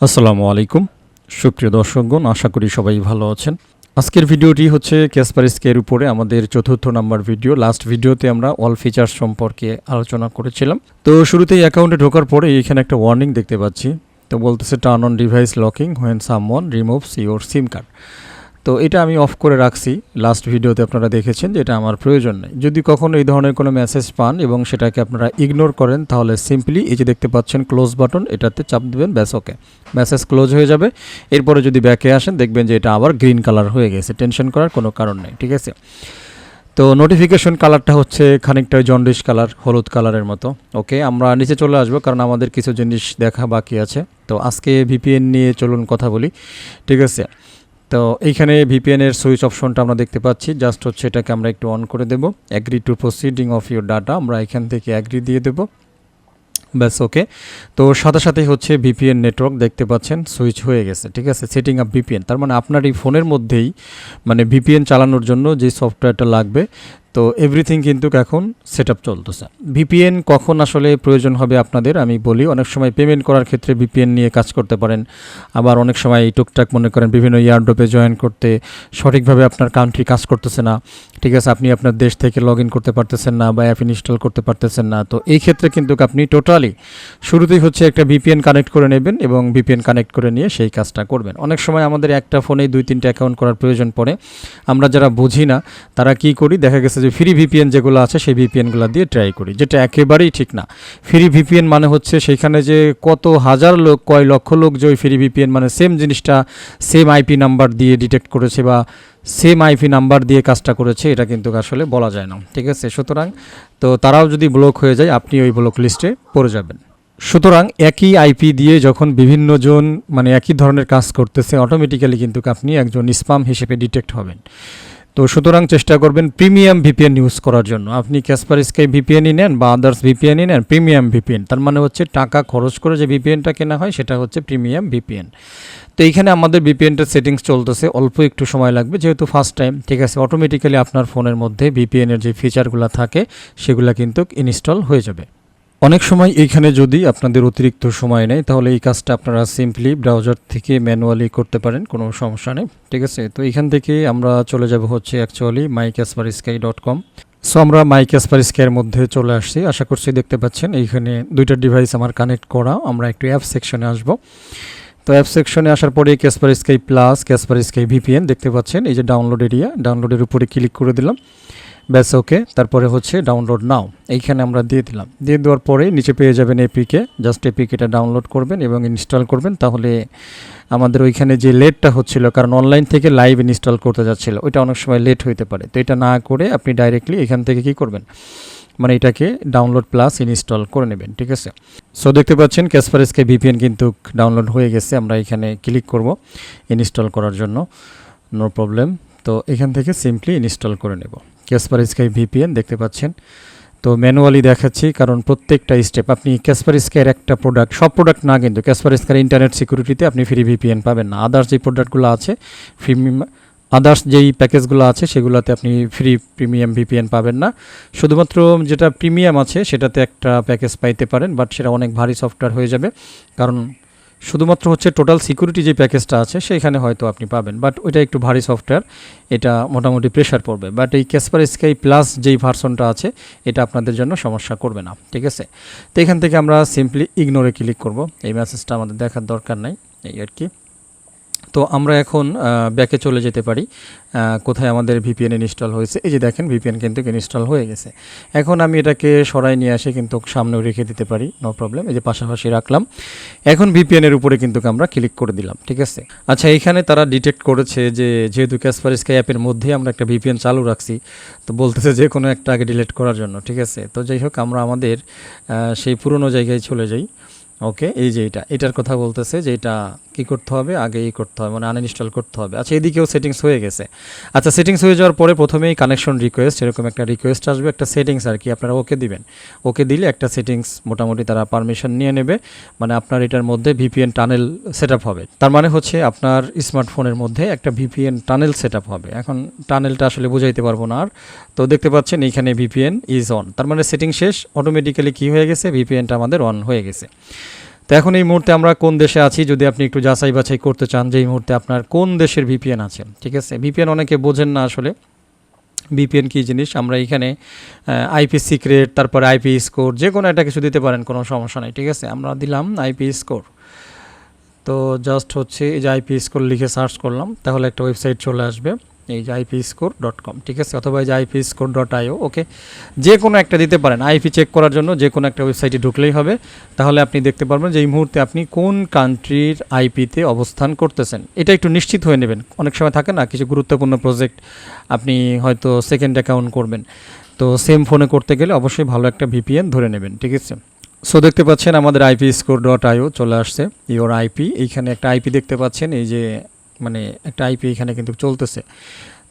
আসসালামু আলাইকুম সুপ্রিয় দর্শকগণ, আশা করি সবাই ভালো আছেন। আজকের ভিডিওটি হচ্ছে ক্যাসপারস্কি এর উপরে আমাদের চতুর্থ নাম্বার ভিডিও। লাস্ট ভিডিওতে আমরা অল ফিচার্স সম্পর্কে আলোচনা করেছিলাম। তো শুরুতেই অ্যাকাউন্টে ঢোকার পরে এখানে একটা ওয়ার্নিং দেখতে পাচ্ছি। তো বলতেছে turn on device locking when someone removes your SIM card. তো এটা আমি অফ করে রাখছি। লাস্ট ভিডিওতে আপনারা দেখেছেন যে এটা আমার প্রয়োজন নেই। যদি কখনো এই ধরনের কোনো মেসেজ পান এবং সেটাকে আপনারা ইগনোর করেন, তাহলে সিম্পলি এই যে দেখতে পাচ্ছেন ক্লোজ বাটন, এটাতে চাপ দেবেন, ব্যাস ওকে, মেসেজ ক্লোজ হয়ে যাবে। এরপরে যদি ব্যাকে আসেন দেখবেন যে এটা আবার গ্রিন কালার হয়ে গেছে। টেনশন করার কোনো কারণ নেই, ঠিক আছে। তো নোটিফিকেশন কালারটা হচ্ছে খানিকটা জন্ডিস কালার, হলুদ কালারের মতো। ওকে, আমরা নিচে চলে আসবো কারণ আমাদের কিছু জিনিস দেখা বাকি আছে। তো আজকে ভিপিএন নিয়ে চলুন কথা বলি, ঠিক আছে। তো এইখানে ভিপিএনের সুইচ অপশনটা আমরা দেখতে পাচ্ছি। জাস্ট হচ্ছে এটাকে আমরা একটু অন করে দেব। Agree to proceeding of your data, আমরা এখান থেকে অ্যাগ্রি দিয়ে দেব, ব্যাস ওকে। তো সাথে সাথেই হচ্ছে ভিপিএন নেটওয়ার্ক দেখতে পাচ্ছেন সুইচ হয়ে গেছে, ঠিক আছে। সেটিং আপ ভিপিএন, তার মানে আপনার এই ফোনের মধ্যেই মানে ভিপিএন চালানোর জন্য যে সফটওয়্যারটা লাগবে, তো এভরিথিং কিন্তু এখন সেট আপ চলতেছে। ভিপিএন কখন আসলে প্রয়োজন হবে আপনাদের আমি বলি। অনেক সময় পেমেন্ট করার ক্ষেত্রে ভিপিএন নিয়ে কাজ করতে পারেন। আবার অনেক সময় টুকটাক মনে করেন বিভিন্ন ইয়ারড্রপে জয়েন করতে সঠিকভাবে আপনার কান্ট্রি কাজ করতেছে না, ঠিক আছে। আপনি আপনার দেশ থেকে লগ ইন করতে পারতেছেন না বা অ্যাপ ইনস্টল করতে পারতেছেন না। তো এই ক্ষেত্রে কিন্তু আপনি টোটালি শুরুতেই হচ্ছে একটা ভিপিএন কানেক্ট করে নেবেন এবং ভিপিএন কানেক্ট করে নিয়ে সেই কাজটা করবেন। অনেক সময় আমাদের একটা ফোনেই 2-3টা অ্যাকাউন্ট করার প্রয়োজন পড়ে। আমরা যারা বুঝি না তারা কি করি, দেখা গেছে যে ফ্রি ভিপিএন যেগুলো আছে সেই ভিপিএনগুলো দিয়ে ট্রাই করি, যেটা একেবারেই ঠিক না। ফ্রি ভিপিএন মানে হচ্ছে সেইখানে যে কত হাজার লোক, কয় লক্ষ লোক যে ওই ফ্রি ভিপিএন মানে সেম জিনিসটা সেম আইপি নাম্বার দিয়ে ডিটেক্ট করেছে বা সেম আইপি নাম্বার দিয়ে কাজটা করেছে, এটা কিন্তু আসলে বলা যায় না, ঠিক আছে। সুতরাং তো তারাও যদি ব্লক হয়ে যায় আপনি ওই ব্লক লিস্টে পড়ে যাবেন। সুতরাং একই আইপি দিয়ে যখন বিভিন্ন জন মানে একই ধরনের কাজ করতেছে, অটোমেটিক্যালি কিন্তু আপনি একজন স্প্যাম হিসেবে ডিটেক্ট হবেন। তো সুতরাং চেষ্টা করবেন প্রিমিয়াম ভিপিএন ইউজ করার জন্য। আপনি ক্যাসপারস্কি ভিপিএনই নেন বা আদার্স ভিপিএনই নেন, প্রিমিয়াম ভিপিএন, তার মানে হচ্ছে টাকা খরচ করে যে ভিপিএনটা কেনা হয় সেটা হচ্ছে প্রিমিয়াম ভিপিএন। তো এইখানে আমাদের ভিপিএনটার সেটিংস চলতেছে, অল্প একটু সময় লাগবে যেহেতু ফার্স্ট টাইম, ঠিক আছে। অটোমেটিক্যালি আপনার ফোনের মধ্যে ভিপিএনের যে ফিচারগুলো থাকে সেগুলো কিন্তু ইনস্টল হয়ে যাবে। অনেক সময় এইখানে যদি আপনাদের অতিরিক্ত সময় নেই তাহলে এই কাজটা আপনারা সিম্পলি ব্রাউজার থেকে ম্যানুয়ালি করতে পারেন, কোনো সমস্যা নেই, ঠিক আছে। তো এইখান থেকে আমরা চলে যাব হচ্ছে অ্যাকচুয়ালি mycaspersky.com। সো আমরা mycaspersky-এর মধ্যে চলে আসছি। আশা করছি দেখতে পাচ্ছেন এইখানে দুইটা ডিভাইস আমার কানেক্ট করা। আমরা একটু অ্যাপ সেকশনে আসব। তো অ্যাপ সেকশনে আসার পরে ক্যাসপারস্কি প্লাস ক্যাসপারস্কি ভিপিএন দেখতে পাচ্ছেন, এই যে ডাউনলোড এরিয়া, ডাউনলোডের উপরে ক্লিক করে দিলাম, ব্যাস ওকে। তারপরে হচ্ছে ডাউনলোড নাও, এইখানে আমরা দিয়ে দিলাম। দিয়ে দেওয়ার পরে নিচে পেয়ে যাবেন এপিকে, জাস্ট এপিকেটা ডাউনলোড করবেন এবং ইনস্টল করবেন। তাহলে আমাদের ওইখানে যে লেটটা হচ্ছিল, কারণ অনলাইন থেকে লাইভ ইনস্টল করতে যাচ্ছিল, ওইটা অনেক সময় লেট হইতে পারে। তো এটা না করে আপনি ডাইরেক্টলি এখান থেকে কি করবেন, মানে এটাকে ডাউনলোড প্লাস ইনস্টল করে নেবেন, ঠিক আছে। সো দেখতে পাচ্ছেন ক্যাসপারস্কি ভিপিএন কিন্তু ডাউনলোড হয়ে গেছে। আমরা এখানে ক্লিক করব ইনস্টল করার জন্য, নো প্রবলেম। তো এখান থেকে সিম্পলি ইনস্টল করে নেব ক্যাসপারস্কি ভিপিএন, দেখতে পাচ্ছেন। তো ম্যানুয়ালি দেখাচ্ছি কারণ প্রত্যেকটা স্টেপ আপনি ক্যাসপারস্কির একটা প্রোডাক্ট, সব প্রোডাক্ট না কিন্তু, ক্যাসপারস্কির ইন্টারনেট সিকিউরিটিতে আপনি ফ্রি ভিপিএন পাবেন না। আদার্স যে প্রোডাক্টগুলো আছে আদার্স যেই প্যাকেজগুলো আছে সেগুলোতে আপনি ফ্রি প্রিমিয়াম ভিপিএন পাবেন না। শুধুমাত্র যেটা প্রিমিয়াম আছে সেটাতে একটা প্যাকেজ পাইতে পারেন, বাট সেটা অনেক ভারী সফটওয়্যার হয়ে যাবে। কারণ শুধুমাত্র হচ্ছে টোটাল সিকিউরিটি যে প্যাকেজটা আছে সেইখানে হয়তো আপনি পাবেন, বাট ওইটা একটু ভারী সফটওয়্যার, এটা মোটামুটি প্রেশার পড়বে। বাট এই ক্যাসপারস্কি প্লাস যেই ভার্সনটা আছে এটা আপনাদের জন্য সমস্যা করবে না, ঠিক আছে। তো এখান থেকে আমরা সিম্পলি ইগনোরে ক্লিক করব, এই মেসেজটা আমাদের দেখার দরকার নাই, এই আর কি। তো আমরা এখন ব্যাকে চলে যেতে পারি, কোথায় আমাদের ভিপিএন ইনস্টল হয়েছে। এই যে দেখেন ভিপিএন কিন্তু ইনস্টল হয়ে গেছে। এখন আমি এটাকে সরাই নিয়ে আসে কিন্তু সামনেও রেখে দিতে পারি, নো প্রবলেম। এই যে পাশাপাশি রাখলাম। এখন ভিপিএনের উপরে কিন্তু আমরা ক্লিক করে দিলাম, ঠিক আছে। আচ্ছা, এইখানে তারা ডিটেক্ট করেছে যে যেহেতু ক্যাসপারস্কি অ্যাপের মধ্যে আমরা একটা ভিপিএন চালু রাখছি, তো বলতেছে যে কোনো একটা আগে ডিলিট করার জন্য, ঠিক আছে। তো যাই হোক আমরা আমাদের সেই পুরনো জায়গায় চলে যাই। ওকে, এই যে এটার কথা বলতেছে যে এটা কী করতে হবে, আগে করতে হবে, মানে আনইনস্টল করতে হবে। আচ্ছা, এদিকেও সেটিংস হয়ে গেছে। আচ্ছা, সেটিংস হয়ে যাওয়ার পরে প্রথমেই কানেকশন রিকোয়েস্ট, এরকম একটা রিকোয়েস্ট আসবে, একটা সেটিংস আর কি, আপনারা ওকে দিবেন। ওকে দিলে একটা সেটিংস মোটামুটি তারা পারমিশন নিয়ে নেবে, মানে আপনার এটার মধ্যে ভিপিএন টানেল সেট আপ হবে। তার মানে হচ্ছে আপনার স্মার্টফোনের মধ্যে একটা ভিপিএন টানেল সেট আপ হবে। এখন টানেলটা আসলে বুঝাইতে পারবো না আর। তো দেখতে পাচ্ছেন এইখানে ভিপিএন ইজ অন, তার মানে সেটিং শেষ, অটোমেটিক্যালি কী হয়ে গেছে, ভিপিএনটা আমাদের অন হয়ে গেছে। তো এখন এই মুহূর্তে আমরা কোন দেশে আছি যদি আপনি একটু যাচাই বাছাই করতে চান যে এই মুহূর্তে আপনার কোন দেশের ভিপিএন আছে, ঠিক আছে। ভিপিএন অনেকে বোঝেন না আসলে ভিপিএন কী জিনিস। আমরা এখানে আইপি সিক্রেট, তারপরে আইপি স্কোর, যে কোনো একটা কিছু দিতে পারেন, কোনো সমস্যা নেই, ঠিক আছে। আমরা দিলাম আইপি স্কোর। তো জাস্ট হচ্ছে এই যে আইপি স্কোর লিখে সার্চ করলাম, তাহলে একটা ওয়েবসাইট চলে আসবে, এই যে IPScore.com, ঠিক আছে, অথবা এই যে IPScore.io। ওকে, যে কোনো একটা দিতে পারেন। আইপি চেক করার জন্য যে কোনো একটা ওয়েবসাইটে ঢুকলেই হবে, তাহলে আপনি দেখতে পারবেন যে এই মুহূর্তে আপনি কোন কান্ট্রির আইপিতে অবস্থান করতেছেন। এটা একটু নিশ্চিত হয়ে নেবেন। অনেক সময় থাকে না কিছু গুরুত্বপূর্ণ প্রজেক্ট আপনি হয়তো সেকেন্ড অ্যাকাউন্ট করবেন, তো সেম ফোনে করতে গেলে অবশ্যই ভালো একটা ভিপিএন ধরে নেবেন, ঠিক আছে। সো দেখতে পাচ্ছেন আমাদের IPScore.io চলে আসছে, ইওর আইপি। এইখানে একটা আইপি দেখতে পাচ্ছেন, এই যে মানে একটা আইপি এখানে কিন্তু চলতেছে।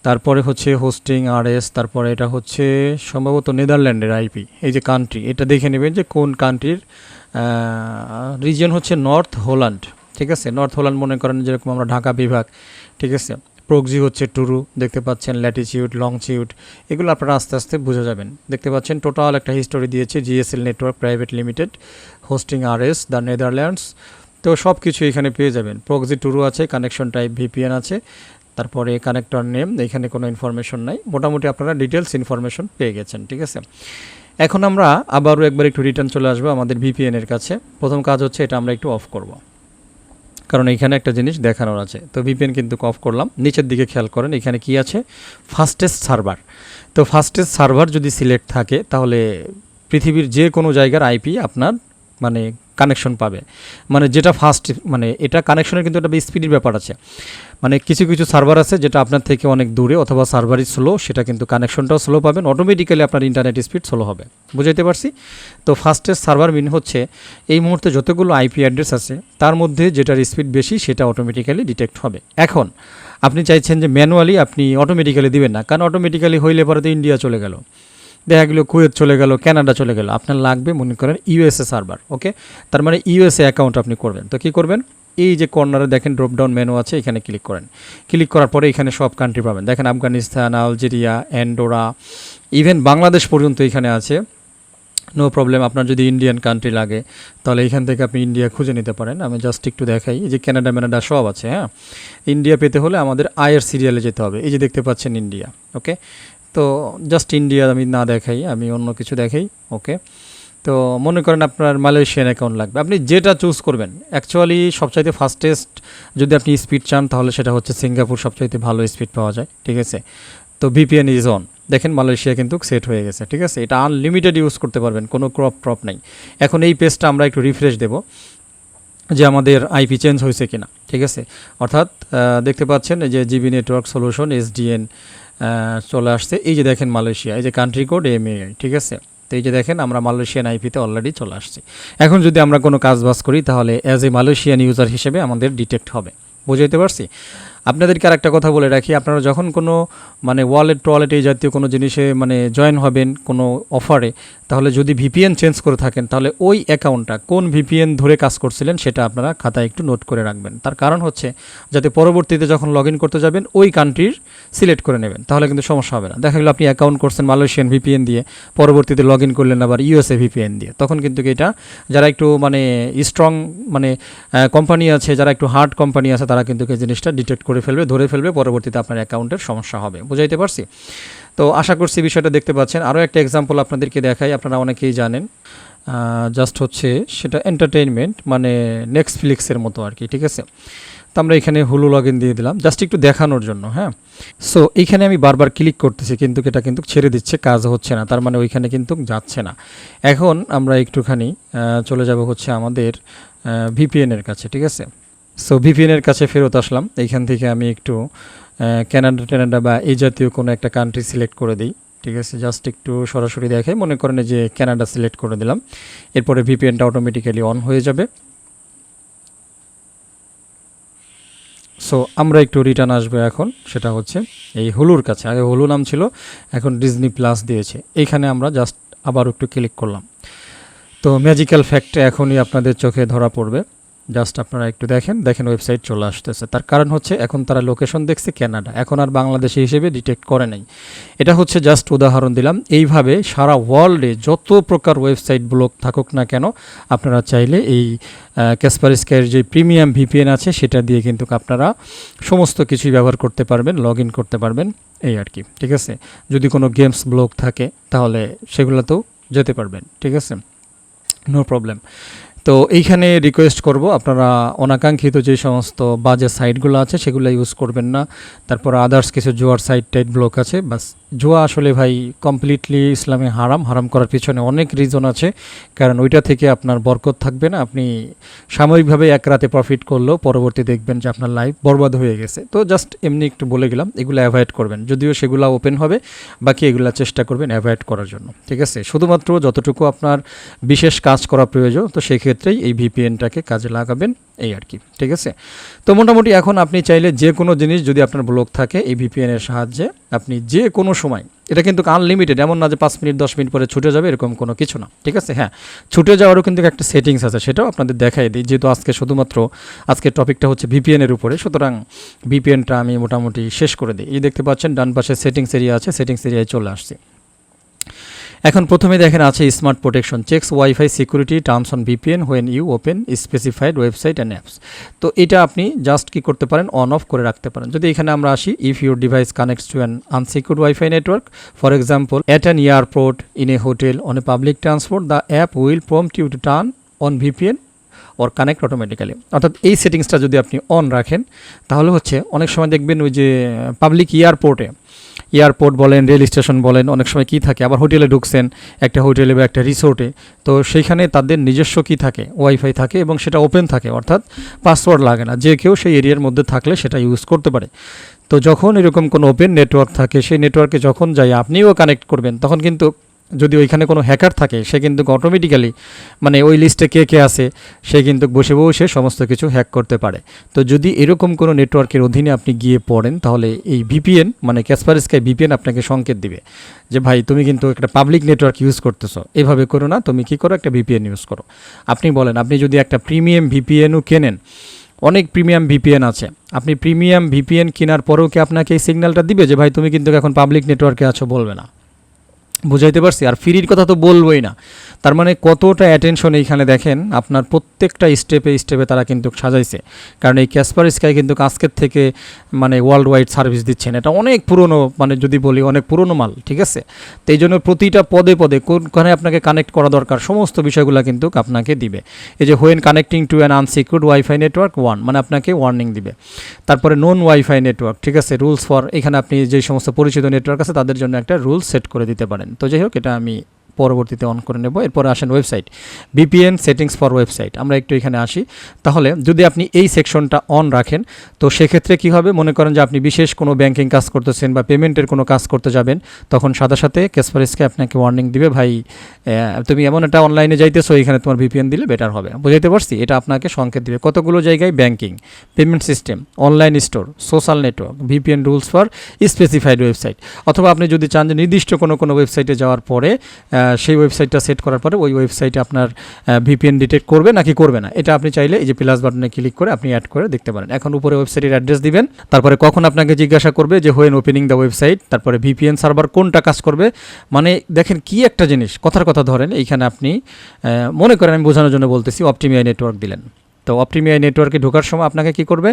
তারপরে হচ্ছে হোস্টিং RS, তারপরে এটা হচ্ছে সম্ভবত নেদারল্যান্ডের আইপি। এই যে কান্ট্রি, এটা দেখে নেবেন যে কোন কান্ট্রির রিজিয়ন হচ্ছে নর্থ হোল্যান্ড, ঠিক আছে। নর্থ হোল্যান্ড মনে করেন যেরকম আমরা ঢাকা বিভাগ, ঠিক আছে। প্রক্সি হচ্ছে টুরু, দেখতে পাচ্ছেন ল্যাটিচিউড, লংচিউড, এগুলো আপনারা আস্তে আস্তে বুঝে যাবেন। দেখতে পাচ্ছেন টোটাল একটা হিস্টোরি দিয়েছে, GSL network private limited, hosting RS, the Netherlands. তো সব কিছু এখানে পেয়ে যাবেন। প্রক্সি টুরু আছে, কানেকশন টাইপ VPN আছে, তারপরে কানেক্টর নেম, এখানে কোনো ইনফরমেশন নাই। মোটামুটি আপনারা ডিটেলস ইনফরমেশন পেয়ে গেছেন, ঠিক আছে। এখন আমরা আবারও একবার একটু রিটার্ন চলে আসবো আমাদের ভিপিএনের কাছে। প্রথম কাজ হচ্ছে এটা আমরা একটু অফ করব, কারণ এইখানে একটা জিনিস দেখানোর আছে। তো ভিপিএন কিন্তু অফ করলাম। নিচের দিকে খেয়াল করেন, এখানে কি আছে, ফাস্টেস্ট সার্ভার। তো ফাস্টেস্ট সার্ভার যদি সিলেক্ট থাকে তাহলে পৃথিবীর যে কোনো জায়গার আইপি আপনার মানে কানেকশন পাবে, মানে যেটা ফাস্ট, মানে এটা কানেকশনের কিন্তু একটা স্পিডের ব্যাপার আছে। মানে কিছু কিছু সার্ভার আছে যেটা আপনার থেকে অনেক দূরে, অথবা সার্ভারই স্লো, সেটা কিন্তু কানেকশনটাও স্লো পাবেন, অটোমেটিক্যালি আপনার ইন্টারনেট স্পিড স্লো হবে। বুঝাইতে পারছি? তো ফাস্টেস্ট সার্ভার মিন হচ্ছে এই মুহূর্তে যতগুলো আইপি অ্যাড্রেস আছে তার মধ্যে যেটার স্পিড বেশি সেটা অটোমেটিক্যালি ডিটেক্ট হবে। এখন আপনি চাইছেন যে ম্যানুয়ালি আপনি অটোমেটিক্যালি দিবেন না, কারণ অটোমেটিক্যালি হইলে পরে তো ইন্ডিয়া চলে গেল, দেখা গেলো কুয়েত চলে গেল, কানাডা চলে গেল। আপনার লাগবে মনে করেন USA সার্ভার। ওকে, তার মানে USA অ্যাকাউন্ট আপনি করবেন। তো কী করবেন, এই যে কর্নারে দেখেন ড্রপডাউন মেনু আছে, এখানে ক্লিক করেন। ক্লিক করার পরে এখানে সব কান্ট্রি পাবেন। দেখেন Afghanistan, Algeria, Andorra, even Bangladesh পর্যন্ত এখানে আছে। No problem. আপনার যদি ইন্ডিয়ান কান্ট্রি লাগে তাহলে এখান থেকে আপনি ইন্ডিয়া খুঁজে নিতে পারেন। আমি জাস্ট একটু দেখাই, এই যে কানাডা সব আছে। হ্যাঁ, ইন্ডিয়া পেতে হলে আমাদের আয়ের সিরিয়ালে যেতে হবে। এই যে দেখতে পাচ্ছেন ইন্ডিয়া। ওকে, তো জাস্ট ইন্ডিয়া আমি না দেখাই, আমি অন্য কিছু দেখাই। ওকে, তো মনে করেন আপনার মালয়েশিয়ান অ্যাকাউন্ট লাগবে, আপনি যেটা চুজ করবেন। অ্যাকচুয়ালি সবচাইতে ফাস্টেস্ট যদি আপনি স্পিড চান তাহলে সেটা হচ্ছে সিঙ্গাপুর, সবচাইতে ভালো স্পিড পাওয়া যায়, ঠিক আছে। তো VPN ইজ অন, দেখেন মালয়েশিয়া কিন্তু সেট হয়ে গেছে, ঠিক আছে। এটা আনলিমিটেড ইউজ করতে পারবেন, কোনো ক্রপ নেই। এখন এই পেজটা আমরা একটু রিফ্রেশ দেব যে আমাদের আইপি চেঞ্জ হয়েছে কিনা, ঠিক আছে। অর্থাৎ দেখতে পাচ্ছেন এই যে জিবি নেটওয়ার্ক সলিউশন SDN চলে আসছে। এই যে দেখেন মালয়েশিয়া, এই যে কান্ট্রি কোড MAI, ঠিক আছে। তো এই যে দেখেন আমরা মালয়েশিয়ান আইপিতে অলরেডি চলে আসছি। এখন যদি আমরা কোনো কাজ বাজ করি তাহলে অ্যাজ এ মালয়েশিয়ান ইউজার হিসেবে আমাদের ডিটেক্ট হবে। বুঝাইতে পারছি? আপনাদেরকে আর একটা কথা বলে রাখি, আপনারা যখন কোনো মানে ওয়ালেট এই জাতীয় কোনো জিনিসে মানে জয়েন হবেন কোনো অফারে, তাহলে যদি VPN চেঞ্জ করে থাকেন তাহলে ওই অ্যাকাউন্টটা কোন VPN ধরে কাজ করছিলেন সেটা আপনারা খাতায় একটু নোট করে রাখবেন। তার কারণ হচ্ছে যাতে পরবর্তীতে যখন লগ ইন করতে যাবেন ওই কান্ট্রির সিলেক্ট করে নেবেন, তাহলে কিন্তু সমস্যা হবে না। দেখা গেলো আপনি অ্যাকাউন্ট করছেন মালয়েশিয়ান VPN দিয়ে, পরবর্তীতে লগ ইন করলেন আবার USA VPN দিয়ে, তখন কিন্তু এটা যারা একটু মানে স্ট্রং মানে কোম্পানি আছে, যারা একটু হার্ড কোম্পানি আছে, তারা কিন্তু এই জিনিসটা ডিটেক্ট করে ফেলবে, ধরে ফেলবে, পরবর্তীতে আপনার অ্যাকাউন্টের সমস্যা হবে। বুঝাইতে পারছি? তো আশা করছি বিষয়টা দেখতে পাচ্ছেন। আরও একটা এক্সাম্পল আপনাদেরকে দেখাই, আপনারা অনেকেই জানেন, জাস্ট হচ্ছে সেটা এন্টারটেইনমেন্ট মানে নেটফ্লিক্সের মতো আর কি, ঠিক আছে। তো আমরা এখানে হুলু লগ ইন দিয়ে দিলাম জাস্ট একটু দেখানোর জন্য। হ্যাঁ, সো এইখানে আমি বারবার ক্লিক করতেছি কিন্তু এটা কিন্তু ছেড়ে দিচ্ছে, কাজ হচ্ছে না, তার মানে ওইখানে কিন্তু যাচ্ছে না। এখন আমরা একটুখানি চলে যাব হচ্ছে আমাদের VPN-এর কাছে, ঠিক আছে। সো VPN-এর কাছে ফেরত আসলাম। এইখান থেকে আমি একটু কানাডা বা এই জাতীয় কোনো একটা কান্ট্রি সিলেক্ট করে দিই, ঠিক আছে। জাস্ট একটু সরাসরি দেখাই, মনে করেন যে কানাডা সিলেক্ট করে দিলাম। এরপরে VPN-টা অটোমেটিক্যালি অন হয়ে যাবে। সো আমরা একটু রিটার্ন আসবো এখন, সেটা হচ্ছে এই হুলুর কাছে। আগে হুলু নাম ছিল, এখন ডিজনি প্লাস দিয়েছে। এইখানে আমরা জাস্ট আবার একটু ক্লিক করলাম। তো ম্যাজিক্যাল ফ্যাক্ট এখনই আপনাদের চোখে ধরা পড়বে। জাস্ট আপনারা একটু দেখেন ওয়েবসাইট চলে আসতেছে। তার কারণ হচ্ছে এখন তারা লোকেশন দেখছে কানাডা, এখন আর বাংলাদেশি হিসেবে ডিটেক্ট করে নাই। এটা হচ্ছে জাস্ট উদাহরণ দিলাম। এইভাবে সারা ওয়ার্ল্ডে যত প্রকার ওয়েবসাইট ব্লক থাকুক না কেন, আপনারা চাইলে এই ক্যাসপারস্কাইয়ের যে প্রিমিয়াম ভিপিএন আছে সেটা দিয়ে কিন্তু আপনারা সমস্ত কিছুই ব্যবহার করতে পারবেন, লগ ইন করতে পারবেন, এই আর কি। ঠিক আছে, যদি কোনো গেমস ব্লক থাকে তাহলে সেগুলোতেও যেতে পারবেন। ঠিক আছে, নো প্রবলেম। তো এইখানে রিকোয়েস্ট করব আপনারা অনাকাঙ্ক্ষিত যে সমস্ত বাজে সাইটগুলো আছে সেগুলো ইউজ করবেন না। তারপর আদার্স কিছু জুয়ার সাইট টাইট ব্লক আছে, বাস জুয়া আসলে ভাই কমপ্লিটলি ইসলামে হারাম করার পিছনে অনেক রিজন আছে, কারণ ওইটা থেকে আপনার বরকত থাকবে না। আপনি সাময়িকভাবে এক রাতে প্রফিট করলেও পরবর্তী দেখবেন যে আপনার লাইফ বরবাদ হয়ে গেছে। তো জাস্ট এমনি একটু বলে গেলাম, এগুলো অ্যাভয়েড করবেন, যদিও সেগুলো ওপেন হবে, বাকি এগুলো চেষ্টা করবেন অ্যাভয়েড করার জন্য। ঠিক আছে, শুধুমাত্র যতটুকু আপনার বিশেষ কাজ করা প্রয়োজন তো সেক্ষেত্রেই এই ভিপিএনটাকে কাজে লাগাবেন, এই আর কি। ঠিক আছে, তো মোটামুটি এখন আপনি চাইলে যে কোনো জিনিস যদি আপনার ব্লক থাকে এই ভিপিএনের সাহায্যে আপনি যে কোনো সময়, এটা কিন্তু আনলিমিটেড, এমন না যে 5 মিনিট 10 মিনিট পরে ছুটে যাবে, এরকম কোনো কিছু না। ঠিক আছে, হ্যাঁ ছুটে যাওয়ারও কিন্তু একটা সেটিংস আছে, সেটাও আপনাদের দেখাই দিই, যেহেতু আজকের টপিকটা হচ্ছে ভিপিএনের উপরে, সুতরাং ভিপিএনটা আমি মোটামুটি শেষ করে দিই। এই দেখতে পাচ্ছেন ডান পাশে সেটিংস এরিয়া আছে, সেটিংস এরিয়ায় চলে আসছে। এখন প্রথমে দেখেন আছে smart protection, checks WiFi security turns on VPN when you open specified website and apps. তো এটা আপনি জাস্ট কি করতে পারেন, অন অফ করে রাখতে পারেন। যদি এখানে আমরা আসি, if your device connects to an unsecured wifi network, for example at an airport, in a hotel, on a public transport, the app will prompt you to turn on VPN or connect automatically. অর্থাৎ এই সেটিংসটা যদি আপনি on রাখেন তাহলে হচ্ছে অনেক সময় দেখবেন ওই যে পাবলিক এয়ারপোর্ট বলেন, রেল স্টেশন বলেন, অনেক সময় কী থাকে, আবার হোটেলে ঢুকছেন, একটা হোটেলে বা একটা রিসোর্টে, তো সেইখানে তাদের নিজস্ব কী থাকে, ওয়াইফাই থাকে এবং সেটা ওপেন থাকে, অর্থাৎ পাসওয়ার্ড লাগে না, যে কেউ সেই এরিয়ার মধ্যে থাকলে সেটা ইউজ করতে পারে। তো যখন এরকম কোনো ওপেন নেটওয়ার্ক থাকে, সেই নেটওয়ার্কে যখন যাই আপনিও কানেক্ট করবেন, তখন কিন্তু যদি ওইখানে কোনো হ্যাকার থাকে সে কিন্তু অটোমেটিক্যালি মানে ওই লিস্টে কে আছে সে কিন্তু বসে সমস্ত কিছু হ্যাক করতে পারে। তো যদি এরকম কোনো নেটওয়ার্কের অধীনে আপনি গিয়ে পড়েন তাহলে এই ভিপিএন মানে ক্যাসপারস্কাই ভিপিএন আপনাকে সংকেত দিবে যে ভাই তুমি কিন্তু একটা পাবলিক নেটওয়ার্ক ইউজ করতেছো, এভাবে করো না, তুমি কি করো একটা ভিপিএন ইউজ করো। আপনি বলেন আপনি যদি একটা প্রিমিয়াম ভিপিএনও কেনেন, অনেক প্রিমিয়াম ভিপিএন আছে, আপনি প্রিমিয়াম ভিপিএন কেনার পরেও কি আপনাকে এই সিগন্যালটা দিবে যে ভাই তুমি কিন্তু এখন পাবলিক নেটওয়ার্কে আছো? বলবে না। বুঝাইতে পারছি? আর ফ্রির কথা তো বলবোই না। তার মানে কতটা অ্যাটেনশন এইখানে দেখেন, আপনার প্রত্যেকটা স্টেপে তারা কিন্তু সাজাইছে। কারণ এই ক্যাসপারস্কাই কিন্তু আজকের থেকে মানে ওয়ার্ল্ড ওয়াইড সার্ভিস দিচ্ছেন, এটা অনেক পুরনো, মানে যদি বলি অনেক পুরনো মাল। ঠিক আছে, তো এই জন্য প্রতিটা পদে কোনখানে আপনাকে কানেক্ট করা দরকার সমস্ত বিষয়গুলো কিন্তু আপনাকে দিবে। এই যে when connecting to an unsecured wifi network মানে আপনাকে ওয়ার্নিং দিবে। তারপরে নন ওয়াইফাই নেটওয়ার্ক, ঠিক আছে, রুলস ফর, এখানে আপনি যে সমস্ত পরিচিত নেটওয়ার্ক আছে তাদের জন্য একটা রুলস সেট করে দিতে পারেন। তো যাই হোক, এটা আমি পরবর্তীতে অন করে নেব। এরপরে আসেন website, VPN settings for website. আমরা একটু এখানে আসি। তাহলে যদি আপনি এই সেকশনটা অন রাখেন তো সেক্ষেত্রে কী হবে, মনে করেন যে আপনি বিশেষ কোনো ব্যাংকিং কাজ করতেছেন বা পেমেন্টের কোনো কাজ করতে যাবেন, তখন সাথে ক্যাসপারস্কাই আপনাকে ওয়ার্নিং দিবে, ভাই তুমি এমন একটা অনলাইনে যাইতেছো, এখানে তোমার ভিপিএন দিলে বেটার হবে। বুঝাইতে পারছি? এটা আপনাকে সংকেত দিবে কতগুলো জায়গায়, banking, payment system, online store, social network, VPN rules for specified website. অথবা আপনি যদি চান যে নির্দিষ্ট কোনো ওয়েবসাইটে যাওয়ার পরে সেই ওয়েবসাইটটা সেট করার পরে ওই ওয়েবসাইটে আপনার ভিপিএন ডিটেক্ট করবে নাকি করবে না, এটা আপনি চাইলে এই যে প্লাস বাটনে ক্লিক করে আপনি অ্যাড করে দেখতে পারেন। এখন উপরে ওয়েবসাইটের অ্যাড্রেস দিবেন, তারপরে কখন আপনাকে জিজ্ঞাসা করবে যে হোয়েন ওপেনিং দ্য ওয়েবসাইট, তারপরে ভিপিএন সার্ভার কোনটা কাজ করবে। মানে দেখেন কি একটা জিনিস, কথার কথা ধরেন এইখানে আপনি মনে করেন, আমি বোঝানোর জন্য বলতেছি, অপটিমিআই নেটওয়ার্ক দিলেন। তো অপটিমিআই নেটওয়ার্কে ঢোকার সময় আপনাকে কি করবে,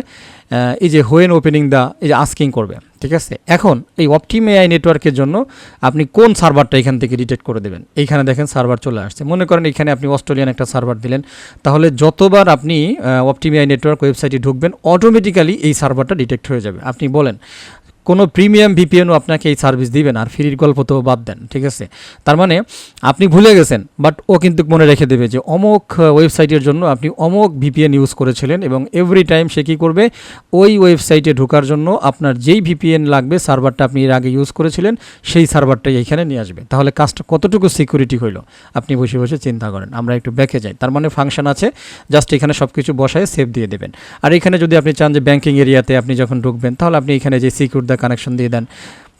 এই যে হোয়েন ওপেনিং দা, এই যে আস্কিং করবে। ঠিক আছে, এখন এই অপটিমিআই নেটওয়ার্কের জন্য আপনি কোন সার্ভারটা এখান থেকে ডিটেক্ট করে দেবেন। এইখানে দেখেন সার্ভার চলে আসছে, মনে করেন এখানে আপনি অস্ট্রেলিয়ান একটা সার্ভার দিলেন, তাহলে যতবার আপনি অপটিমিআই নেটওয়ার্ক ওয়েবসাইটে ঢুকবেন অটোমেটিক্যালি এই সার্ভারটা ডিটেক্ট হয়ে যাবে। আপনি বলেন কোনো প্রিমিয়াম ভিপিএনও আপনাকে এই সার্ভিস দিবে না, আর ফ্রির গল্প তো বাদ দেন। ঠিক আছে, তার মানে আপনি ভুলে গেছেন, বাট ও কিন্তু মনে রেখে দেবে যে অমুক ওয়েবসাইটের জন্য আপনি অমুক ভিপিএন ইউজ করেছিলেন, এবং এভরি টাইম সে কী করবে, ওই ওয়েবসাইটে ঢোকার জন্য আপনার যেই ভিপিএন লাগবে, সার্ভারটা আপনি এর আগে ইউজ করেছিলেন, সেই সার্ভারটাই এখানে নিয়ে আসবে। তাহলে কাজটা কতটুকু সিকিউরিটি হইল আপনি বসে চিন্তা করেন। আমরা একটু ব্যাকে যাই, তার মানে ফাংশন আছে, জাস্ট এখানে সব কিছু বসায় সেভ দিয়ে দেবেন। আর এখানে যদি আপনি চান যে ব্যাঙ্কিং এরিয়াতে আপনি যখন ঢুকবেন, তাহলে আপনি এখানে যে সিকিউর কানেকশন দিয়ে দেন।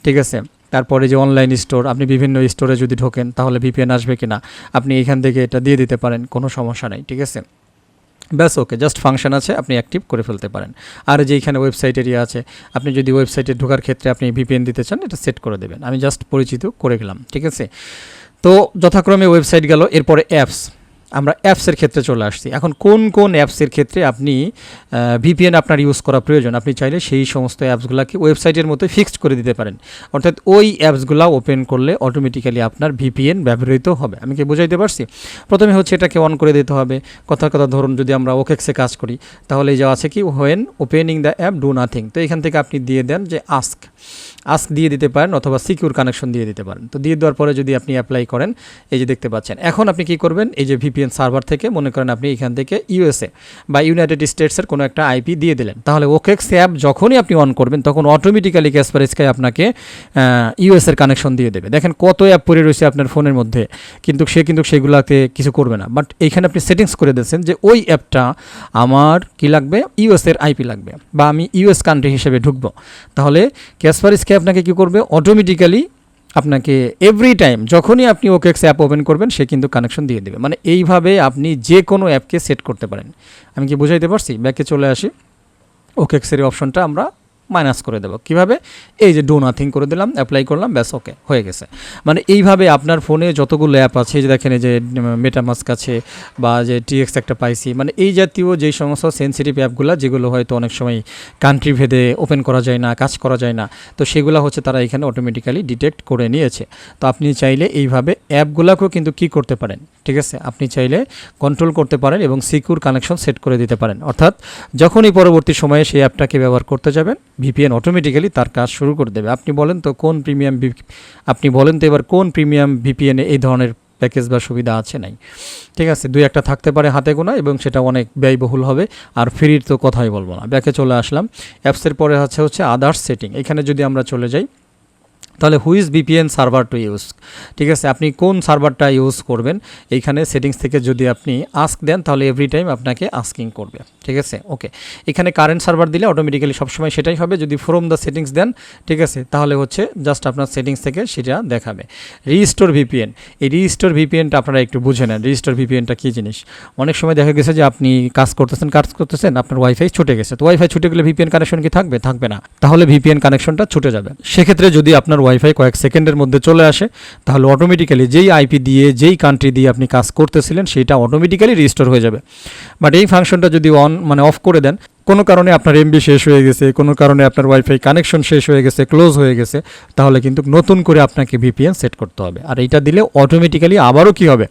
ঠিক আছে, তারপরে যে অনলাইন স্টোর, আপনি বিভিন্ন স্টোরে যদি ঢোকেন তাহলে ভিপিএন আসবে কিনা আপনি এখান থেকে এটা দিয়ে দিতে পারেন, কোনো সমস্যা নেই। ঠিক আছে, ব্যাস ওকে, জাস্ট ফাংশন আছে, আপনি অ্যাক্টিভ করে ফেলতে পারেন। আর যে এখানে ওয়েবসাইট এরিয়া আছে, আপনি যদি ওয়েবসাইটে ঢোকার ক্ষেত্রে আপনি ভিপিএন দিতে চান, এটা সেট করে দেবেন। আমি জাস্ট পরিচিত করে গেলাম, ঠিক আছে। তো যথাক্রমে ওয়েবসাইট গেল, এরপরে অ্যাপস। আমরা অ্যাপসের ক্ষেত্রে চলে আসছি। এখন কোন কোন অ্যাপসের ক্ষেত্রে আপনি ভিপিএন আপনার ইউজ করা প্রয়োজন, আপনি চাইলে সেই সমস্ত অ্যাপসগুলোকে ওয়েবসাইটের মতোই ফিক্সড করে দিতে পারেন। অর্থাৎ ওই অ্যাপসগুলো ওপেন করলে অটোমেটিক্যালি আপনার ভিপিএন ব্যবহৃত হবে। আমি কি বোঝাইতে পারছি? প্রথমে হচ্ছে এটাকে অন করে দিতে হবে। কথার কথা ধরুন যদি আমরা ওকেক্সে কাজ করি, তাহলে এই যে আছে কি, when opening the app do nothing. তো এখান থেকে আপনি দিয়ে দেন যে আস্ক দিয়ে দিতে পারেন, অথবা সিকিউর কানেকশন দিয়ে দিতে পারেন। তো দিয়ে দেওয়ার পরে যদি আপনি অ্যাপ্লাই করেন, এই যে দেখতে পাচ্ছেন, এখন আপনি কি করবেন, এই যে ভিপিএন সার্ভার থেকে মনে করেন আপনি এখান থেকে ইউএসএ বা ইউনাইটেড স্টেটসের কোনো একটা আইপি দিয়ে দিলেন, তাহলে ওকেক্স অ্যাপ যখনই আপনি অন করবেন তখন অটোমেটিক্যালি ক্যাসপারস্কাই আপনাকে ইউএসএর কানেকশন দিয়ে দেবে। দেখেন কত অ্যাপ পড়ে রয়েছে আপনার ফোনের মধ্যে, কিন্তু সেগুলোতে কিছু করবে না। বাট এইখানে আপনি সেটিংস করে দিয়েছেন যে ওই অ্যাপটা আমার কি লাগবে, ইউএসএর আইপি লাগবে, বা আমি ইউএস কান্ট্রি হিসেবে ঢুকবো। তাহলে ক্যাসপারস্কাই আপনাকে কি করবে, অটোমেটিক্যালি আপনাকে এভরি টাইম যখনই আপনি ওকেক্স অ্যাপ ওপেন করবেন সে কিন্তু কানেকশন দিয়ে দেবে। মানে এইভাবে আপনি যে কোনো অ্যাপকে সেট করতে পারেন। আমি কি বুঝাইতে পারছি? ব্যাকে চলে আসি, ওকেক্সের অপশনটা আমরা মাইনাস করে দেবো। কীভাবে? এই যে ডু নাথিং করে দিলাম, অ্যাপ্লাই করলাম, ব্যাস ওকে হয়ে গেছে। মানে এইভাবে আপনার ফোনে যতগুলো অ্যাপ আছে, যে দেখেন এই যে মেটামাস্ক আছে, বা যে টিএক্স একটা পাইছি, মানে এই জাতীয় যেই সমস্ত সেন্সিটিভ অ্যাপগুলো যেগুলো হয়তো অনেক সময় কান্ট্রি ভেদে ওপেন করা যায় না, কাজ করা যায় না, তো সেগুলো হচ্ছে তারা এখানে অটোমেটিক্যালি ডিটেক্ট করে নিয়েছে। তো আপনি চাইলে এইভাবে অ্যাপগুলোকেও কিন্তু কী করতে পারেন, ঠিক আছে, আপনি চাইলে কন্ট্রোল করতে পারেন এবং সিকিউর কানেকশন সেট করে দিতে পারেন। অর্থাৎ যখনই পরবর্তী সময়ে সেই অ্যাপটাকে ব্যবহার করতে যাবেন, ভিপিএন অটোমেটিক্যালি তার কাজ শুরু করে দেবে। আপনি বলেন তো এবার কোন প্রিমিয়াম ভিপিএনে এই ধরনের প্যাকেজ বা সুবিধা আছে? নাই, ঠিক আছে। দুই একটা থাকতে পারে হাতে গোনা, এবং সেটা অনেক ব্যয়বহুল হবে। আর ফ্রির তো কথাই বলবো না। ব্যাকে চলে আসলাম, অ্যাপসের পরে হচ্ছে আদার্স সেটিং। এখানে যদি আমরা চলে যাই, তাহলে which VPN server to use, ঠিক আছে, আপনি কোন সার্ভারটা ইউজ করবেন, এইখানে সেটিংস থেকে যদি আপনি আস্ক দেন তাহলে এভরি টাইম আপনাকে আস্কিং করবে, ঠিক আছে। ওকে, এখানে কারেন্ট সার্ভার দিলে অটোমেটিক্যালি সবসময় সেটাই হবে। যদি ফ্রম দ্য সেটিংস দেন, ঠিক আছে, তাহলে হচ্ছে জাস্ট আপনার সেটিংস থেকে সেটা দেখাবে। রিস্টোর ভিপিএন, এই রিস্টোর ভিপিএনটা আপনারা একটু বুঝে নেন। রিস্টোর ভিপিএনটা কী জিনিস? অনেক সময় দেখা গেছে যে আপনি কাজ করতেছেন, আপনার ওয়াইফাই ছুটে গেছে। তো ওয়াইফাই ছুটে গেলে ভিপিএন কানেকশন কি থাকবে না, তাহলে ভিপিএন কানেকশনটা ছুটে যাবে। সেক্ষেত্রে যদি আপনার ওয়াইফাই কয়েক সেকেন্ডের মধ্যে চলে আসে, তাহলে অটোমেটিক্যালি যেই আইপি দিয়ে যেই কান্ট্রি দিয়ে আপনি কাজ করতেছিলেন সেটা অটোমেটিক্যালি রিস্টোর হয়ে যাবে। বাট এই ফাংশনটা যদি অফ করে দেন, কোনো কারণে আপনার এমবি শেষ হয়ে গেছে, কোনো কারণে আপনার ওয়াইফাই কানেকশন শেষ হয়ে গেছে, ক্লোজ হয়ে গেছে, তাহলে কিন্তু নতুন করে আপনাকে ভিপিএন সেট করতে হবে। আর এইটা দিলে অটোমেটিক্যালি আবারও কি হবে,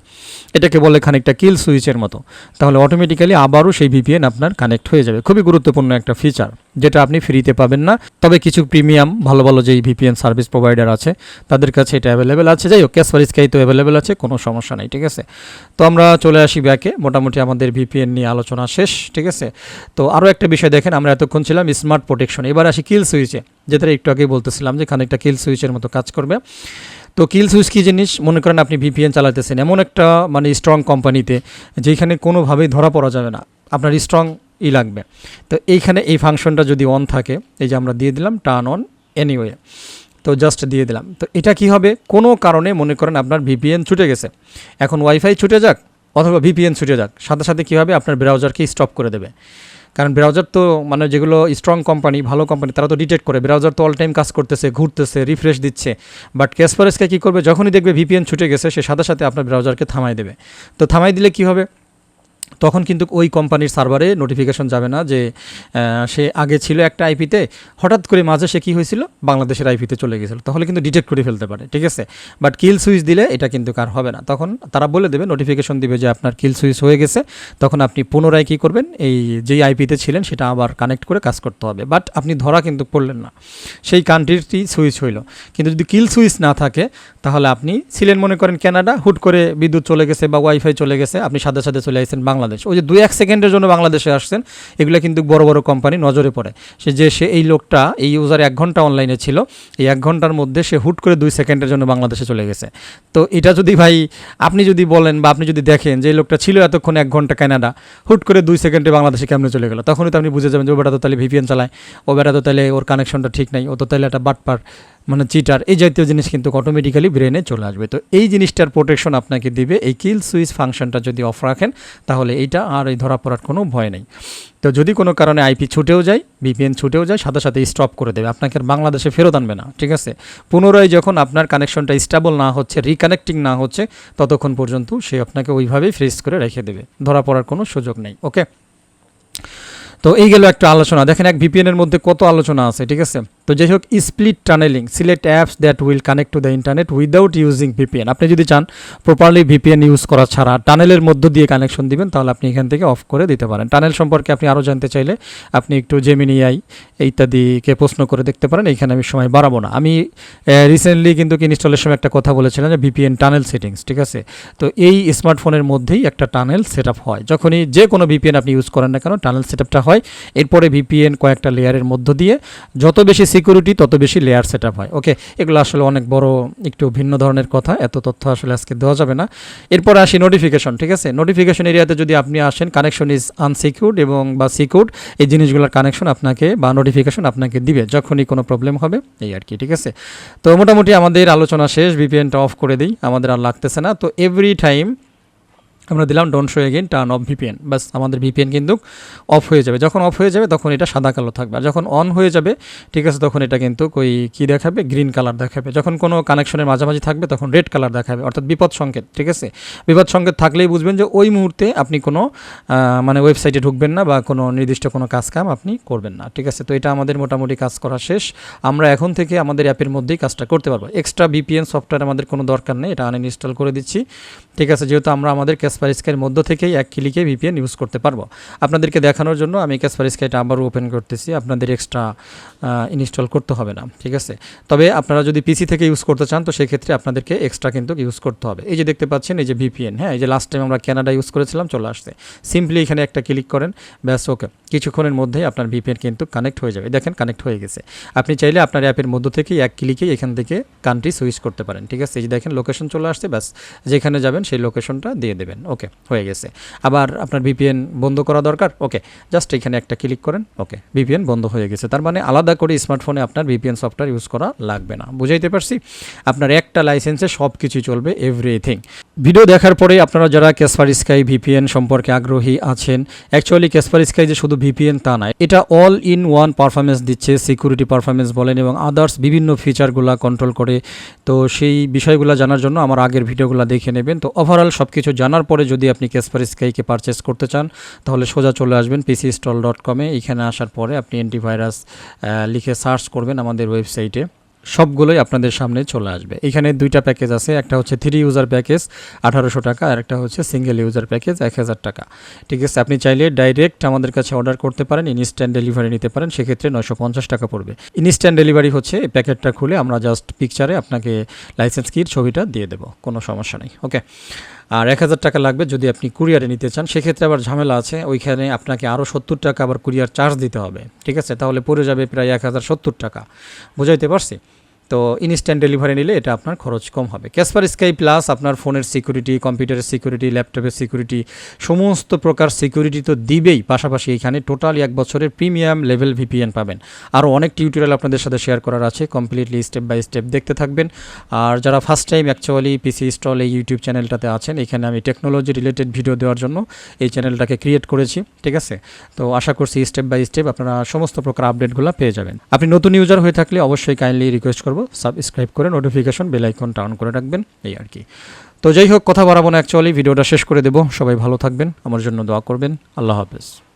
এটাকে বলে খানিকটা কিল সুইচের মতো। তাহলে অটোমেটিক্যালি আবারও সেই ভিপিএন আপনার কানেক্ট হয়ে যাবে। খুবই গুরুত্বপূর্ণ একটা ফিচার, যেটা আপনি ফ্রিতে পাবেন না। তবে কিছু প্রিমিয়াম ভালো যেই ভিপিএন সার্ভিস প্রোভাইডার আছে তাদের কাছে এটা অ্যাভেলেবেল আছে। যাই হোক, ক্যাসপারস্কাই তো অ্যাভেলেবেল আছে, কোনো সমস্যা নেই, ঠিক আছে। তো আমরা চলে আসি ব্যাকে, মোটামুটি আমাদের ভিপিএন নিয়ে আলোচনা শেষ, ঠিক আছে। তো আরও একটা বিষয় দেখেন, আমরা এতক্ষণ ছিলাম স্মার্ট প্রোটেকশন, এবার আসি কিল সুইচে, যেটা একটু আগে বলতেছিলাম যে খানিকটা কিল সুইচের মতো কাজ করবে। তো কিল সুইচ কী জিনিস? মনে করেন আপনি ভিপিএন চালাতেছেন এমন একটা স্ট্রং কোম্পানিতে, যেখানে কোনোভাবেই ধরা পড়া যাবে না, আপনার স্ট্রং লাগবে। তো এইখানে এই ফাংশনটা যদি অন থাকে, এই যে আমরা দিয়ে দিলাম টার্ন অন এনিওয়ে, তো জাস্ট দিয়ে দিলাম। তো এটা কি হবে, কোনো কারণে মনে করেন আপনার ভিপিএন ছুটে গেছে, এখন ওয়াইফাই ছুটে যাক অথবা ভিপিএন ছুটে যাক, সাথে সাথে কী হবে, আপনার ব্রাউজারকে স্টপ করে দেবে। কারণ ব্রাউজার তো যেগুলো স্ট্রং কোম্পানি, ভালো কোম্পানি, তারা তো ডিটেক্ট করে। ব্রাউজার তো অল টাইম কাজ করতেছে, ঘুরতেছে, রিফ্রেশ দিচ্ছে। বাট ক্যাসপারস্কাই কী করবে, যখনই দেখবে ভিপিএন ছুটে গেছে, সে সাথে সাথে আপনার ব্রাউজারকে থামাই দেবে। তো থামাই দিলে কি হবে, তখন কিন্তু ওই কোম্পানির সার্ভারে নোটিফিকেশন যাবে না যে সে আগে ছিল একটা আইপিতে, হঠাৎ করে মাঝে সে কী হয়েছিল, বাংলাদেশের আইপিতে চলে গেছিলো, তাহলে কিন্তু ডিটেক্ট করে ফেলতে পারে, ঠিক আছে। বাট কিল সুইচ দিলে এটা কিন্তু কার হবে না, তখন তারা বলে দেবে, নোটিফিকেশন দিবে যে আপনার কিল সুইচ হয়ে গেছে। তখন আপনি পুনরায় কী করবেন, এই যেই আইপিতে ছিলেন সেটা আবার কানেক্ট করে কাজ করতে হবে। বাট আপনি ধরা কিন্তু পড়লেন না, সেই কান্ট্রিটি সুইচ হইল। কিন্তু যদি কিল সুইচ না থাকে, তাহলে আপনি ছিলেন মনে করেন কানাডা, হুট করে বিদ্যুৎ চলে গেছে বা ওয়াইফাই চলে গেছে, আপনি সাথে সাথে চলে আসছেন বাংলাদেশ। ওই যে 2-1 সেকেন্ডের জন্য বাংলাদেশে আসছেন, এগুলো কিন্তু বড় কোম্পানি নজরে পড়ে। সে এই লোকটা, এই ইউজার 1 ঘন্টা অনলাইনে ছিল, এই 1 ঘন্টার মধ্যে সে হুট করে 2 সেকেন্ডের জন্য বাংলাদেশে চলে গেছে। তো এটা যদি ভাই আপনি যদি বলেন বা আপনি যদি দেখেন যে এই লোকটা ছিল এতক্ষণ 1 ঘন্টা কানাডা, হুট করে 2 সেকেন্ডে বাংলাদেশে কেমনে চলে গেল, তখনই তো আপনি বুঝে যাবেন যে ও বেটা তো তাহলে ভিপিএন চালায়, ও বেটা তো তাহলে ওর কানেকশনটা ঠিক নাই, ও তো তাহলে একটা বাটপার, চিটার। এই জাতীয় জিনিস কিন্তু অটোমেটিক্যালি ব্রেনে চলে আসবে। তো এই জিনিসটার প্রোটেকশন আপনাকে দিবে এই কিল সুইচ ফাংশনটা যদি অফ রাখেন, তাহলে তাহলে এইটা আর এই ধরা পড়ার কোনো ভয় নেই। তো যদি কোনো কারণে আইপি ছুটেও যায়, ভিপিএন ছুটেও যায়, সাথে সাথে স্টপ করে দেবে, আপনাকে আর বাংলাদেশে ফেরত আনবে না, ঠিক আছে। পুনরায় যখন আপনার কানেকশনটা স্টেবল না হচ্ছে, রিকানেক্টিং না হচ্ছে, ততক্ষণ পর্যন্ত সে আপনাকে ওইভাবেই ফ্রিজ করে রেখে দেবে, ধরা পড়ার কোনো সুযোগ নেই। ওকে, তো এই গেল একটা আলোচনা। দেখেন এক ভিপিএনের মধ্যে কত আলোচনা আছে, ঠিক আছে। তো যাই হোক, split tunnelling, select apps that will connect to the internet without using VPN. আপনি যদি চান প্রপারলি ভিপিএন ইউজ করা ছাড়া টানেলের মধ্য দিয়ে কানেকশন দিবেন, তাহলে আপনি এখান থেকে অফ করে দিতে পারেন। টানেল সম্পর্কে আপনি আরও জানতে চাইলে আপনি একটু জেমিনি আই ইত্যাদিকে প্রশ্ন করে দেখতে পারেন, এইখানে আমি সময় বাড়াবো না। আমি রিসেন্টলি কিন্তু ইনস্টলের সময় একটা কথা বলেছিলাম যে ভিপিএন টানেল সেটিংস, ঠিক আছে। তো এই স্মার্টফোনের মধ্যেই একটা টানেল সেট আপ হয়, যখনই যে কোনো ভিপিএন আপনি ইউজ করেন না কেন টানেল সেট আপটা হয়। এরপরে ভিপিএন কয়েকটা লেয়ারের মধ্য দিয়ে যত বেশি সিকিউরিটি তত বেশি লেয়ার সেট আপ হয়। ওকে, এগুলো আসলে অনেক বড় একটু ভিন্ন ধরনের কথা, এত তথ্য আসলে আজকে দেওয়া যাবে না। এরপর আসি নোটিফিকেশন, ঠিক আছে। নোটিফিকেশন এরিয়াতে যদি আপনি আসেন, কানেকশন ইজ আনসিকিউরড এবং বা সিকিউরড, এই জিনিসগুলোর কানেকশন আপনাকে বা নোটিফিকেশন আপনাকে দিবে যখনই কোনো প্রবলেম হবে, এই আর কি, ঠিক আছে। তো মোটামুটি আমাদের আলোচনা শেষ, ভিপিএনটা অফ করে দিই, আমাদের আর লাগতেছে না। তো এভরি টাইম আমরা দিলাম don't show again turn off VPN, বাস আমাদের ভিপিএন কিন্তু অফ হয়ে যাবে। যখন অফ হয়ে যাবে তখন এটা সাদা কালো থাকবে, আর যখন অন হয়ে যাবে, ঠিক আছে, তখন এটা কিন্তু কী দেখাবে, গ্রিন কালার দেখাবে। যখন কোনো কানেকশনের মাঝামাঝি থাকবে তখন রেড কালার দেখাবে, অর্থাৎ বিপদ সংকেত, ঠিক আছে। বিপদ সংকেত থাকলেই বুঝবেন যে ওই মুহূর্তে আপনি কোনো মানে ওয়েবসাইটে ঢুকবেন না বা কোনো নির্দিষ্ট কোনো কাম আপনি করবেন না, ঠিক আছে। তো এটা আমাদের মোটামুটি কাজ করা শেষ। আমরা এখন থেকে আমাদের অ্যাপের মধ্যেই কাজটা করতে পারবো। এক্সট্রা ভিপিএন সফটওয়্যার আমাদের কোনো দরকার নেই, এটা আনইনস্টল করে দিচ্ছি, ঠিক আছে। যেহেতু আমরা আমাদের ক্যাসপারস্কাইয়ের মধ্য থেকেই এক ক্লিকে ভিপিএন ইউজ করতে পারবো। আপনাদেরকে দেখানোর জন্য আমি ক্যাসপারস্কাইটা আবারও ওপেন করতেছি, আপনাদের এক্সট্রা ইনস্টল করতে হবে না, ঠিক আছে। তবে আপনারা যদি পিসি থেকে ইউজ করতে চান তো সেক্ষেত্রে আপনাদেরকে এক্সট্রা কিন্তু ইউজ করতে হবে। এই যে দেখতে পাচ্ছেন, এই যে ভিপিএন, হ্যাঁ, এই যে লাস্ট টাইম আমরা কানাডা ইউজ করেছিলাম, চলে আসছে। সিম্পলি এখানে একটা ক্লিক করেন, ব্যাস, ওকে, কিছুক্ষণের মধ্যেই আপনার ভিপিএন কিন্তু কানেক্ট হয়ে যাবে। দেখেন কানেক্ট হয়ে গেছে। আপনি চাইলে আপনার অ্যাপের মধ্য থেকেই এক ক্লিকেই এখান থেকে কান্ট্রি সুইচ করতে পারেন, ঠিক আছে। এই যে দেখেন লোকেশন চলে আসছে, ব্যাস যেখানে যাবেন সেই লোকেশনটা দিয়ে দেবেন, ওকে, হয়ে গেছে। আবার আপনার ভিপিএন বন্ধ করা দরকার, ওকে, জাস্ট এখানে একটা ক্লিক করেন, ওকে, ভিপিএন বন্ধ হয়ে গেছে। তার মানে আলাদা করে স্মার্টফোনে আপনার ভিপিএন সফটওয়্যার ইউজ করা লাগবে না, বুঝাইতে পারছি। আপনার একটা লাইসেন্সে সব কিছুই চলবে, এভরিথিং। ভিডিও দেখার পরে আপনারা যারা ক্যাসপারস্কাই ভিপিএন সম্পর্কে আগ্রহী আছেন, অ্যাকচুয়ালি ক্যাসপারস্কাই যে শুধু ভিপিএন তা নয়, এটা অল ইন ওয়ান পারফরমেন্স দিচ্ছে, সিকিউরিটি পারফরমেন্স বলেন এবং আদার্স বিভিন্ন ফিচারগুলো কন্ট্রোল করে। তো সেই বিষয়গুলো জানার জন্য আমার আগের ভিডিওগুলো দেখে নেবেন। তো ওভারঅল সব কিছু জানার পরে যদি আপনি ক্যাসপারস্কাইকে পারচেস করতে চান তাহলে সোজা চলে আসবেন pcstall.com-এ। এখানে আসার পরে আপনি অ্যান্টিভাইরাস লিখে সার্চ করবেন আমাদের ওয়েবসাইটে, সবগুলোই আপনাদের সামনে চলে আসবে। এখানে দুইটা প্যাকেজ আছে, একটা হচ্ছে 3 ইউজার প্যাকেজ 1800 টাকা, আর একটা হচ্ছে সিঙ্গেল ইউজার প্যাকেজ 1000 টাকা, ঠিক আছে। আপনি চাইলে ডাইরেক্ট আমাদের কাছে অর্ডার করতে পারেন, ইনস্ট্যান্ট ডেলিভারি নিতে পারেন, সেক্ষেত্রে 950 টাকা পড়বে। ইনস্ট্যান্ট ডেলিভারি হচ্ছে এই প্যাকেটটা খুলে আমরা জাস্ট পিকচারে আপনাকে লাইসেন্স কির ছবিটা দিয়ে দেবো, কোনো সমস্যা নেই, ওকে। আর 1000 টাকা লাগবে যদি আপনি কুরিয়ারে নিতে চান, সেক্ষেত্রে আবার ঝামেলা আছে, ওইখানে আপনাকে আরও 70 টাকা আবার কুরিয়ার চার্জ দিতে হবে, ঠিক আছে। তাহলে পড়ে যাবে প্রায় 1070 টাকা, বুঝাইতে পারছি। তো ইনস্ট্যান্ট ডেলিভারি নিলে এটা আপনার খরচ কম হবে। ক্যাসপারস্কাই প্লাস আপনার ফোনের সিকিউরিটি, কম্পিউটারের সিকিউরিটি, ল্যাপটপের সিকিউরিটি, সমস্ত প্রকার সিকিউরিটি তো দিবেই, পাশাপাশি এখানে টোটাল 1 বছরের প্রিমিয়াম লেভেল ভিপিএন পাবেন। আরও অনেক টিউটোরিয়াল আপনাদের সাথে শেয়ার করার আছে, কমপ্লিটলি স্টেপ বাই স্টেপ দেখতে থাকবেন। আর যারা ফার্স্ট টাইম অ্যাকচুয়ালি পিসি স্টল এই ইউটিউব চ্যানেলটাতে আছেন, এখানে আমি টেকনোলজি রিলেটেড ভিডিও দেওয়ার জন্য এই চ্যানেলটাকে ক্রিয়েট করেছি, ঠিক আছে। তো আশা করছি স্টেপ বাই স্টেপ আপনারা সমস্ত প্রকার আপডেটগুলো পেয়ে যাবেন। আপনি নতুন ইউজার হয়ে থাকলে অবশ্যই কাইন্ডলি রিকোয়েস্ট করব সাবস্ক্রাইব করে নোটিফিকেশন বেল আইকনটা অন করে রাখবেন, এই আর কি। তো যাই হোক, কথা বাড়াবো না, অ্যাকচুয়ালি ভিডিওটা শেষ করে দেব। সবাই ভালো থাকবেন, আমার জন্য দোয়া করবেন। আল্লাহ হাফেজ।